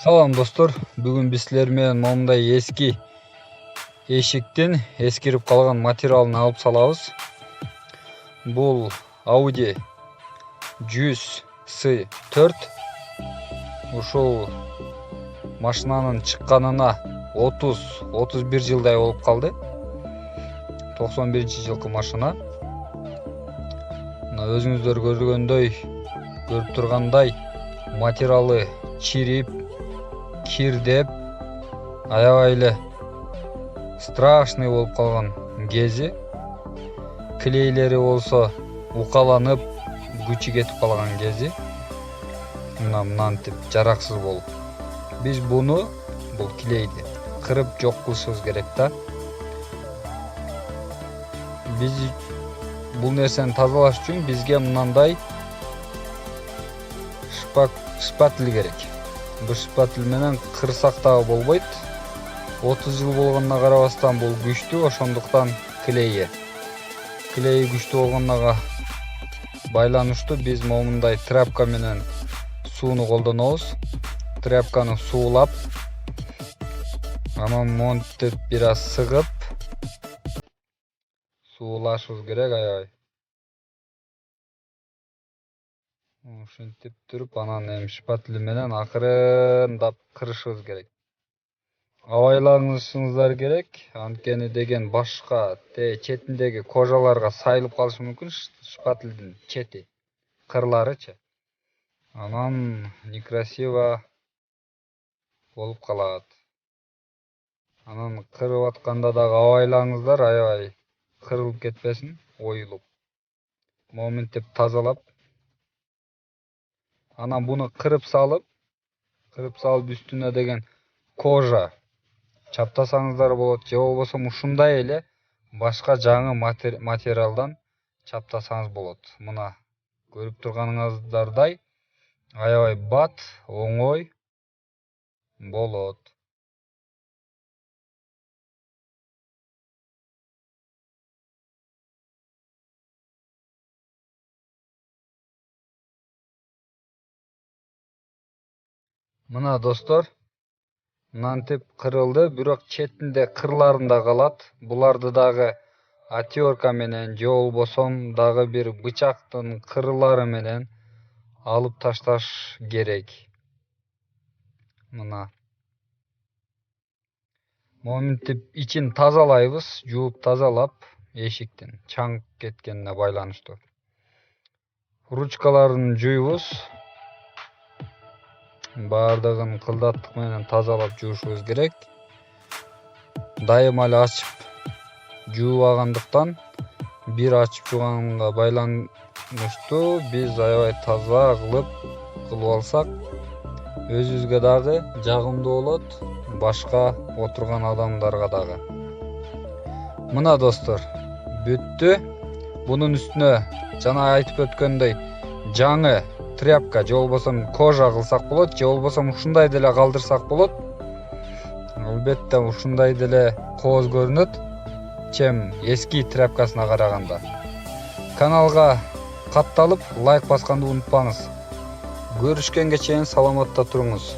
Салам достор, бүгүн биз силер менен момундай эски эшиктин эскирип калган материалын алып салабыз. Бул Audi 100C4. Ушул машинанын чыкканына 30-31 жылдай болуп калды. 91-жылкы машина. Мына өзүңүздөр көрүп тургандай материалы чирип, кирдеп, аябай эле страшный болуп калган кези. Клейлери болсо укаланып, күчү кетип калган кези. Мынантип жараксыз болуп. Биз бул клейди кырып жок кылышыбыз керек да. Биз бул нерсени тазалаш үчүн бизге мындай шпатель керек. Бул шпатель менен кырсак дагы болбойт. 30 жыл болгонуна карабастан бул күчтүү, ошондуктан клейи күчтүү болгонуна байланыштуу биз момундай тряпка менен сууну колдонобуз. Тряпканы суулап, анан монтип бир аз сыгып суулашыбыз керек аябай. Ушинтип туруп, анан шпатель менен акырындап кырышыбыз керек. Абайланышыңыздар керек, анткени деген башка четиндеги кожаларга сайылып калышы мүмкүн шпательдин чети, кырларычы. Анан некрасиво болуп калат. Анан кырып атканда дагы абайлаңыздар, аябай кырылып кетпесин, оюлуп. Моминтип тазалап, анан буну кырып салып үстүнө деген кожа чаптасаңыздар болот, же болбосо ушундай эле башка жаңы материалдан чаптасаңыз болот. Мына көрүп турганыңыздардай аябай бат, оңой болот. Мына достор, мынантип кырылды, бирок четинде кырларында калат. Буларды дагы отёрка менен же болбосо дагы бир бычактын кырлары менен алып ташташ керек. Мына моминтип ичин тазалайбыз, жууп тазалап, эшиктин чаңып кеткенине байланыштуу. Ручкаларын жуйбуз. Бардыгын кылдаттык менен тазалап жуушубуз керек. Дайыма эле ачып жуубагандыктан бир ачып жууганга байланыштуу биз аябай таза кылып алсак, өзүбүзгө дагы жагымдуу болот, башка отурган адамдарга дагы. Мына достор, бүттү. Бунун үстүнө жана айтып өткөндөй жаңы тряпка же болбосо кожа кылсак болот, же болбосо ушундай деле калдырсак болот. Албетте ушундай деле кооз көрүнөт, чем эски тряпкасына караганда. Каналга катталып, лайк басканды унутпаңыз. Көрүшкөнгө чейин саламатта туруңуз.